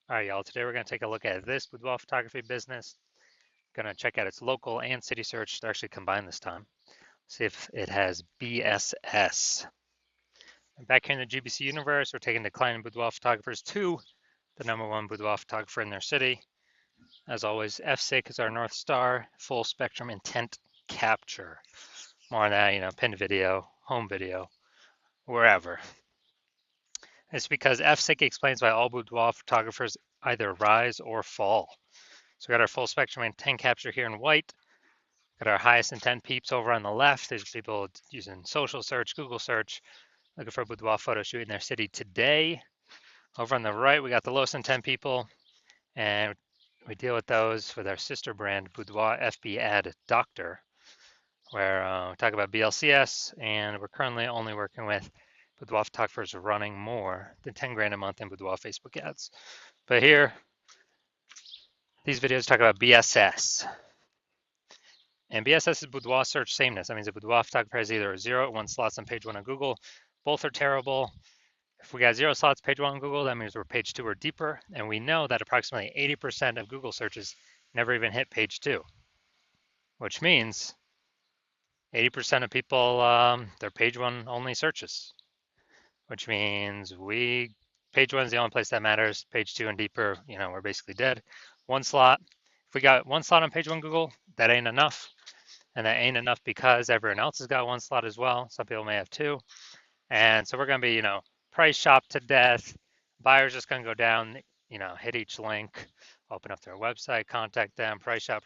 All right, y'all, today we're going to take a look at this boudoir photography business. Going to check out its local and city search. They're actually combined this time. See if it has BSS. And back here in the GBC universe, we're taking declining boudoir photographers to the #1 boudoir photographer in their city. As always, FSIC is our North Star, full spectrum intent capture. More on that, pinned video, home video, wherever. It's because FSIC explains why all boudoir photographers either rise or fall. So we got our full spectrum intent capture here in white. Got our highest intent peeps over on the left. There's people using social search, Google search, looking for a boudoir photo shoot in their city today. Over on the right, we got the lowest intent people, and we deal with those with our sister brand, Boudoir FB Ad Doctor, where we talk about BLCS, and we're currently only working with boudoir photographers running more than 10 grand a month in boudoir Facebook ads. But here, these videos talk about BSS. And BSS is boudoir search sameness. That means a boudoir photographer has either 0 or 1 slots on page 1 on Google. Both are terrible. If we got 0 slots page 1 on Google, that means we're page 2 or deeper. And we know that approximately 80% of Google searches never even hit page 2, which means 80% of people, they're page 1 only searches, which means page 1 is the only place that matters. Page 2 and deeper, we're basically dead. 1 slot. If we got 1 slot on page 1 Google, that ain't enough. And that ain't enough because everyone else has got 1 slot as well. Some people may have 2. And so we're going to be, price shop to death. Buyers just going to go down, hit each link, open up their website, contact them, price shop,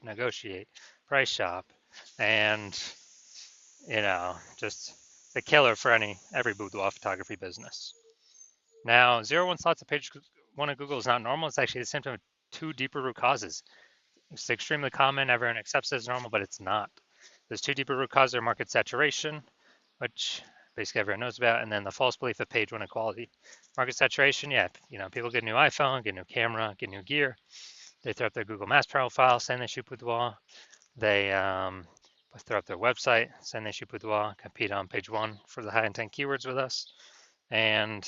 negotiate, price shop. And, just the killer for every boudoir photography business. Now, 0-1 slots of page 1 of Google is not normal. It's actually a symptom of 2 deeper root causes. It's extremely common. Everyone accepts it as normal, but it's not. There's 2 deeper root causes: market saturation, which basically everyone knows about, and then the false belief of page 1 equality. Market saturation, people get a new iPhone, get a new camera, get new gear. They throw up their Google Maps profile, saying they shoot boudoir. They throw up their website, saying they shoot boudoir, compete on page 1 for the high intent keywords with us. And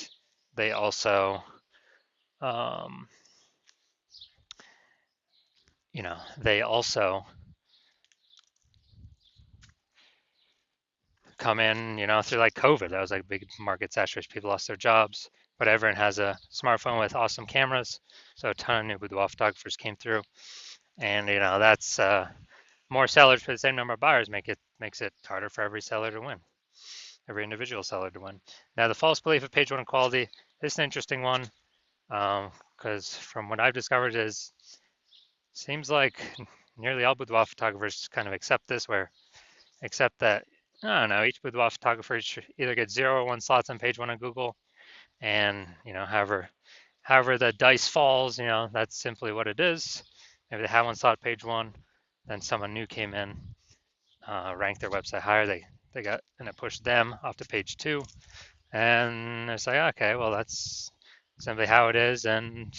they also they also come in, through like COVID. That was like big market saturation. People lost their jobs, but everyone has a smartphone with awesome cameras. So a ton of new boudoir photographers came through. And, that's more sellers for the same number of buyers makes it harder for every seller to win, every individual seller to win. Now, the false belief of page 1 equality, this is an interesting one because from what I've discovered seems like nearly all boudoir photographers kind of accept that, I don't know, each boudoir photographer should either get 0 or 1 slots on page 1 on Google, and however the dice falls, that's simply what it is. Maybe they have 1 slot page 1, then someone new came in, ranked their website higher, they got, and it pushed them off to page 2, and it's like, okay, well, that's simply how it is, and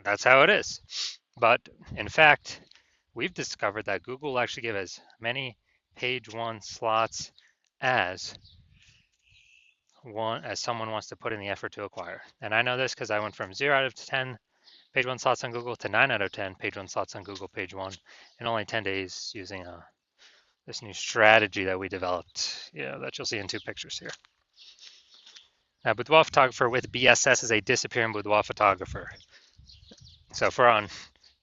that's how it is. But in fact, we've discovered that Google will actually give as many page 1 slots as someone wants to put in the effort to acquire. And I know this because I went from 0 out of 10 page 1 slots on Google to 9 out of 10 page 1 slots on Google page 1 in only 10 days using this new strategy that we developed, that you'll see in 2 pictures here. Now, boudoir photographer with BSS is a disappearing boudoir photographer. So if we're on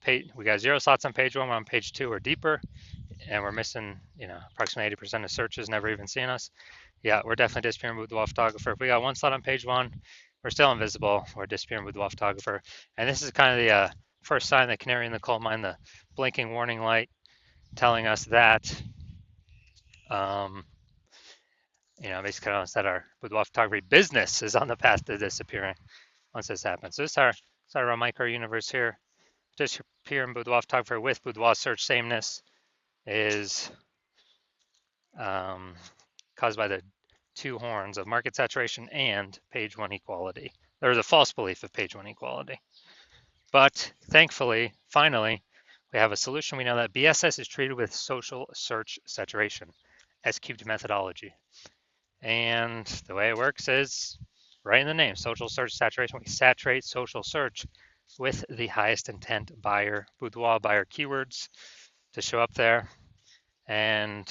we got 0 slots on page 1, we're on page 2 or deeper, and we're missing, approximately 80% of searches never even seeing us. Yeah, we're definitely disappearing boudoir photographer. If we got 1 slot on page 1, we're still invisible. We're disappearing boudoir photographer. And this is kind of the first sign, the canary in the coal mine, the blinking warning light telling us that, basically telling us that our boudoir photography business is on the path to disappearing once this happens. So this is our micro universe here. Disappearing boudoir photographer with boudoir search sameness is caused by the 2 horns of market saturation and page 1 equality. There's a false belief of page 1 equality. But thankfully, finally, we have a solution. We know that BSS is treated with social search saturation, S-cubed methodology. And the way it works is right in the name, social search saturation. We saturate social search with the highest intent buyer, boudoir buyer keywords to show up there. And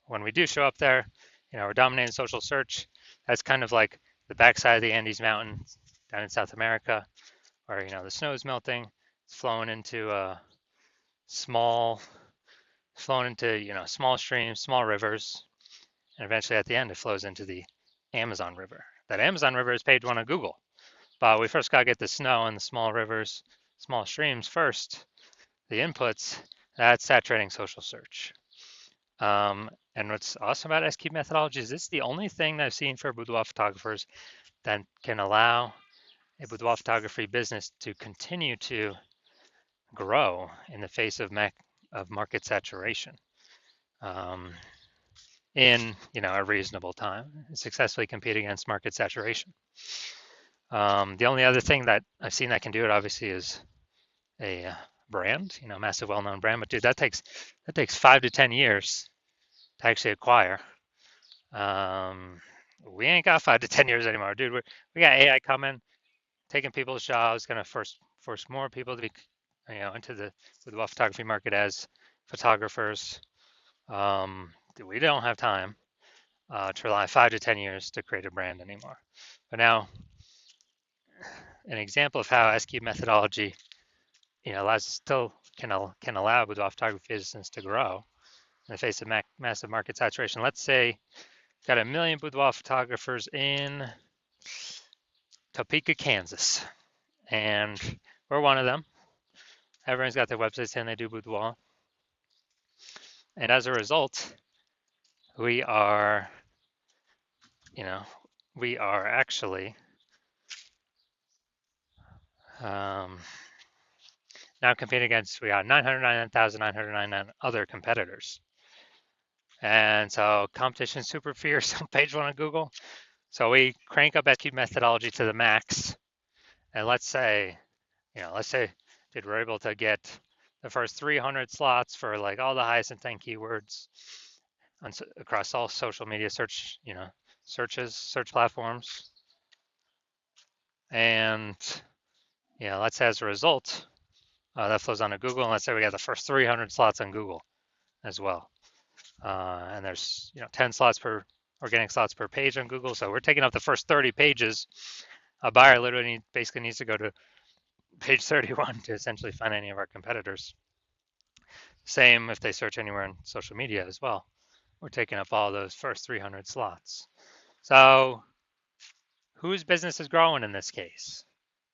when we do show up there, we're dominating social search. That's kind of like the backside of the Andes Mountains down in South America, where the snow is melting. It's flowing into small, small streams, small rivers, and eventually at the end it flows into the Amazon River. That Amazon River is page one of Google, but we first got to get the snow and the small rivers, small streams first. The inputs, that's saturating social search. And what's awesome about SQ methodology is it's the only thing that I've seen for boudoir photographers that can allow a boudoir photography business to continue to grow in the face of market saturation in a reasonable time, and successfully compete against market saturation. The only other thing that I've seen that can do it obviously is a brand, massive well-known brand. But dude, that takes 5 to 10 years to actually acquire. We ain't got 5 to 10 years anymore, dude. We got AI coming, taking people's jobs, gonna force more people to be, into the photography market as photographers. We don't have time to rely 5 to 10 years to create a brand anymore. But now, an example of how SQ methodology, still can allow boudoir photography business to grow in the face of massive market saturation. Let's say got 1 million boudoir photographers in Topeka, Kansas, and we're one of them. Everyone's got their website saying they do boudoir, and as a result, we are actually now competing against, we got 999,999 other competitors. And so competition is super fierce on page one of Google. So we crank up SQ methodology to the max. And let's say, dude, we're able to get the first 300 slots for like all the highest intent keywords across all social media search platforms. And, let's say as a result, that flows onto Google. And let's say we got the first 300 slots on Google as well. And there's 10 slots per organic slots per page on Google. So we're taking up the first 30 pages. A buyer literally basically needs to go to page 31 to essentially find any of our competitors. Same if they search anywhere in social media as well. We're taking up all those first 300 slots. So whose business is growing in this case?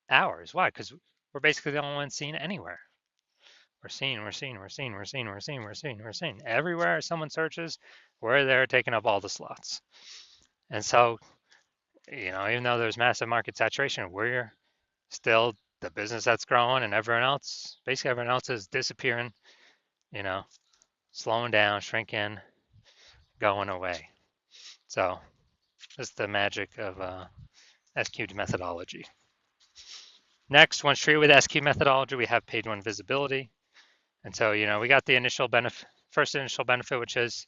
Ours. Why? Because we're basically the only ones seen anywhere. We're seen. Everywhere someone searches, we're there taking up all the slots. And so, even though there's massive market saturation, we're still the business that's growing, and everyone else is disappearing, slowing down, shrinking, going away. So that's the magic of SQ methodology. Next, once treated with SQ methodology, we have page one visibility. And so, we got the first initial benefit, which is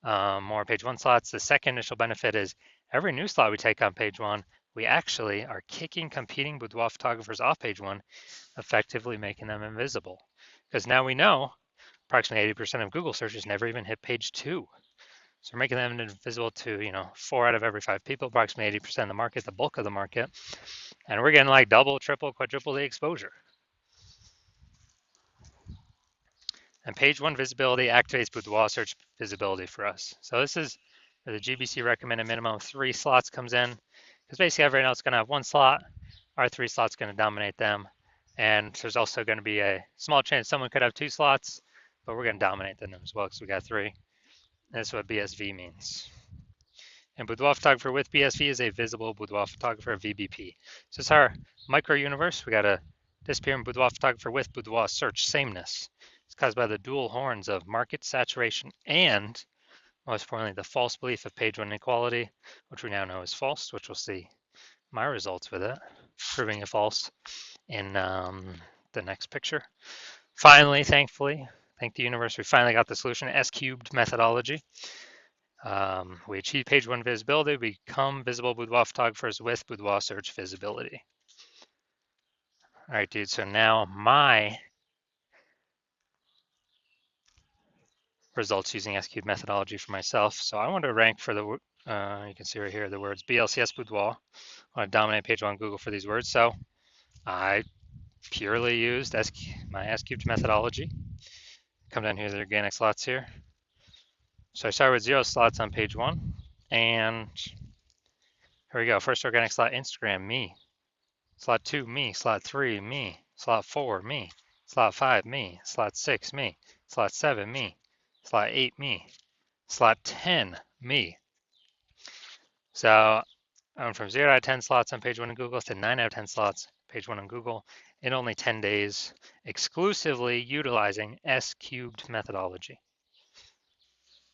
more page one slots. The second initial benefit is every new slot we take on page one, we actually are kicking competing boudoir photographers off page one, effectively making them invisible. Because now we know approximately 80% of Google searches never even hit page two. So we're making them invisible to, 4 out of every 5 people, approximately 80% of the market, the bulk of the market. And we're getting like double, triple, quadruple the exposure. And page one visibility activates boudoir search visibility for us. So this is where the GBC recommended minimum of 3 slots comes in, because basically everyone else is going to have 1 slot. Our 3 slots going to dominate them. And there's also going to be a small chance someone could have 2 slots, but we're going to dominate them as well because we got 3. And that's what BSV means. And boudoir photographer with BSV is a visible boudoir photographer, VBP. So it's our micro universe. We got a disappearing boudoir photographer with boudoir search sameness. It's caused by the dual horns of market saturation and, most importantly, the false belief of page one inequality, which we now know is false, which we'll see my results with it, proving it false in the next picture. Finally, thankfully, thank the universe, we finally got the solution, S-cubed methodology. We achieve page one visibility, we become visible boudoir photographers with boudoir search visibility. All right, dude, so now my results using S-cubed methodology for myself. So I want to rank for the, you can see right here, the words BLCS boudoir. I want to dominate page one Google for these words. So I purely used my S-cubed methodology. Come down here to the organic slots here. So I start with 0 slots on page one. And here we go. First organic slot, Instagram, me. Slot 2, me. Slot 3, me. Slot 4, me. Slot 5, me. Slot 6, me. Slot 7, me. Slot 8, me. Slot 10, me. So I went from 0 out of 10 slots on page one in Google to 9 out of 10 slots page one in Google in only 10 days, exclusively utilizing S-cubed methodology.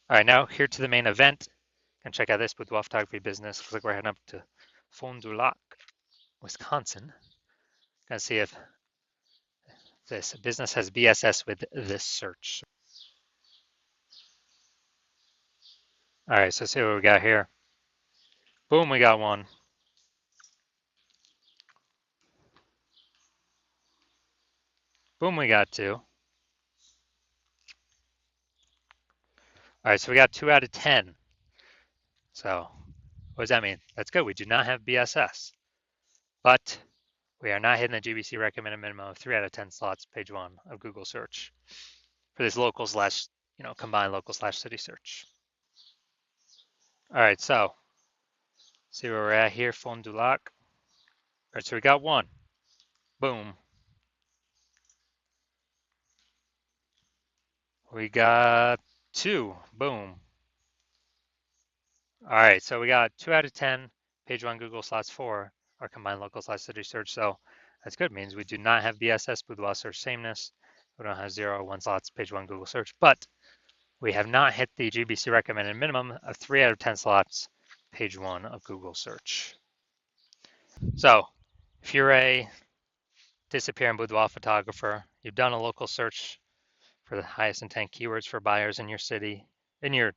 All right, now here to the main event. And check out this boudoir photography business. Looks like we're heading up to Fond du Lac, Wisconsin. Gonna see if this business has BSS with this search. All right, so see what we got here. Boom, we got one. Boom, we got two. All right, so we got 2 out of 10. So what does that mean? That's good. We do not have BSS, but we are not hitting the GBC recommended minimum of 3 out of 10 slots, page one of Google search for this local slash, combined local slash city search. All right, so see where we're at here, Fond du Lac. All right, so we got one. Boom. We got two. Boom. All right, so we got 2 out of 10, page one Google slots 4, our combined local slash city search. So that's good. It means we do not have BSS, boudoir search sameness. We don't have 0 or 1 slots, page one Google search, but we have not hit the GBC recommended minimum of 3 out of 10 slots, page one of Google search. So if you're a disappearing boudoir photographer, you've done a local search for the highest intent keywords for buyers in your city, in your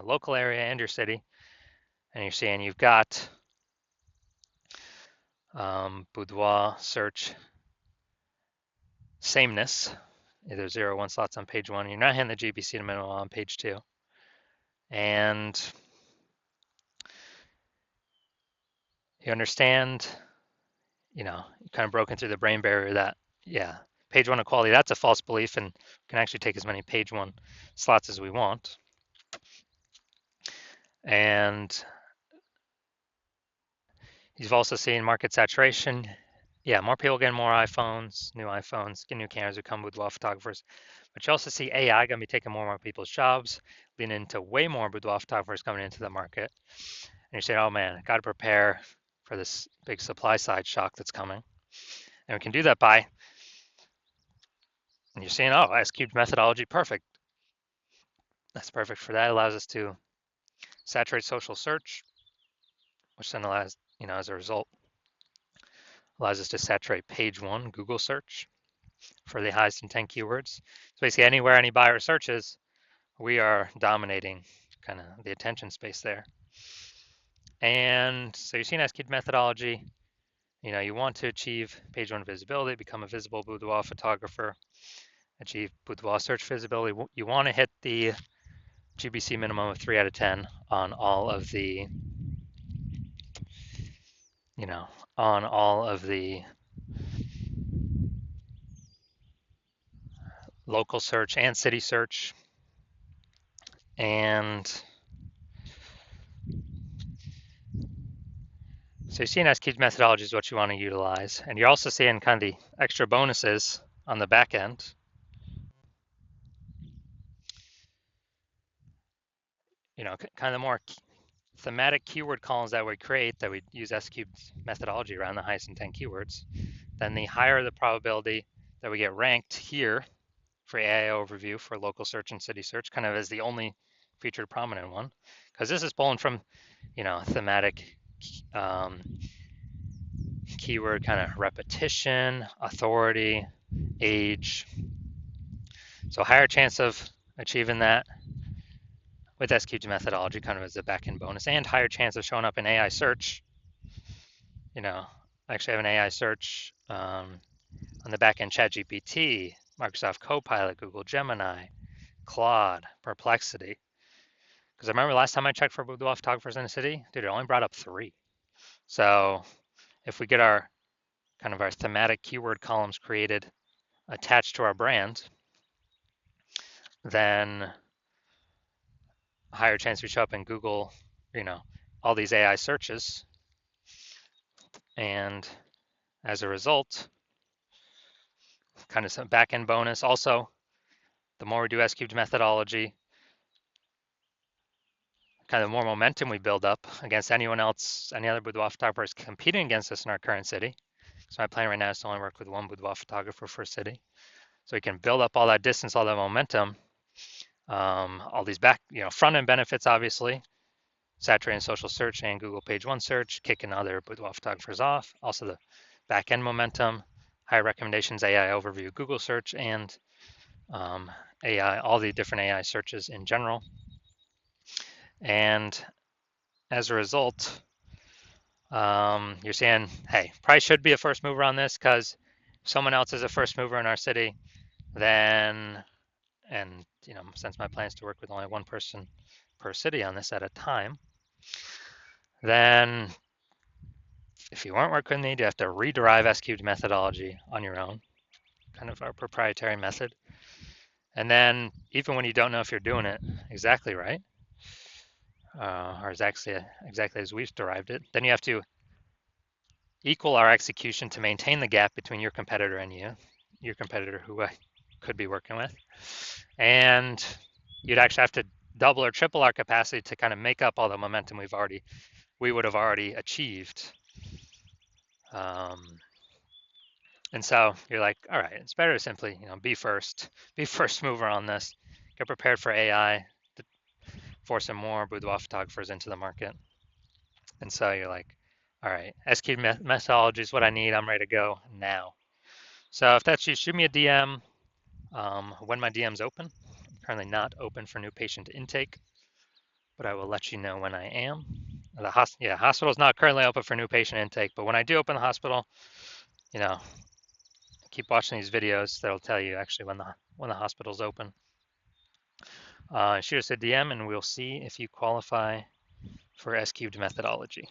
local area and your city, and you're seeing you've got boudoir search sameness, either 0 or 1 slots on page one. You're not hitting the GBC minimum on page two, and you understand, you kind of broken through the brain barrier that page one equality, that's a false belief, and we can actually take as many page one slots as we want. And you've also seen market saturation. Yeah, more people getting more iPhones, new iPhones, get new cameras who come with boudoir photographers. But you also see AI going to be taking more and more people's jobs, leading into way more boudoir photographers coming into the market. And you're saying, oh man, got to prepare for this big supply side shock that's coming. And we can do that by, and you're saying, oh, S-cubed methodology, perfect. That's perfect for that. It allows us to saturate social search, which then allows, as a result, allows us to saturate page one Google search for the highest intent keywords. So basically anywhere any buyer searches, we are dominating kind of the attention space there. And so you're seeing S-cubed methodology. You want to achieve page one visibility, become a visible boudoir photographer, achieve boudoir search visibility. You want to hit the GBC minimum of 3 out of 10 on all of the, on all of the local search and city search. And so you're seeing S-cubed methodology is what you want to utilize. And you're also seeing kind of the extra bonuses on the back end. Kind of more thematic keyword columns that we create that we use S-cubed methodology around the highest intent keywords, then the higher the probability that we get ranked here for AI overview for local search and city search, kind of as the only featured prominent one, because this is pulling from, thematic keyword kind of repetition, authority, age. So higher chance of achieving that with S-cubed methodology kind of as a back-end bonus, and higher chance of showing up in AI search. I actually have an AI search on the back-end ChatGPT, Microsoft Copilot, Google Gemini, Claude, Perplexity. Because I remember last time I checked for boudoir photographers in the city, dude, it only brought up 3. So if we get our thematic keyword columns created, attached to our brand, then a higher chance we show up in Google, all these AI searches. And as a result, kind of some back-end bonus. Also, the more we do S-cubed methodology, kind of more momentum we build up against anyone else, any other boudoir photographers competing against us in our current city. So my plan right now is to only work with one boudoir photographer for a city. So we can build up all that distance, all that momentum, all these front end benefits, obviously, saturating social search and Google page 1 search, kicking other boudoir photographers off. Also the back end momentum, higher recommendations, AI overview, Google search, and AI, all the different AI searches in general. And as a result, you're saying, hey, probably should be a first mover on this, because if someone else is a first mover in our city, then, and since my plan is to work with only one person per city on this at a time, then if you weren't working with me, you have to rederive S-cubed methodology on your own, kind of our proprietary method. And then even when you don't know if you're doing it exactly right, or exactly as we've derived it, then you have to equal our execution to maintain the gap between your competitor and your competitor who I could be working with. And you'd actually have to double or triple our capacity to kind of make up all the momentum we would have already achieved. And so you're like, all right, it's better to simply, be first mover on this, get prepared for AI, to force some more boudoir photographers into the market. And so you're like, all right, S-cubed methodology is what I need. I'm ready to go now. So if that's you, shoot me a DM when my DM's open. I'm currently not open for new patient intake, but I will let you know when I am. The hospital's not currently open for new patient intake, but when I do open the hospital, keep watching these videos. That'll tell you actually when the hospital's open. Shoot us a DM and we'll see if you qualify for S-cubed methodology.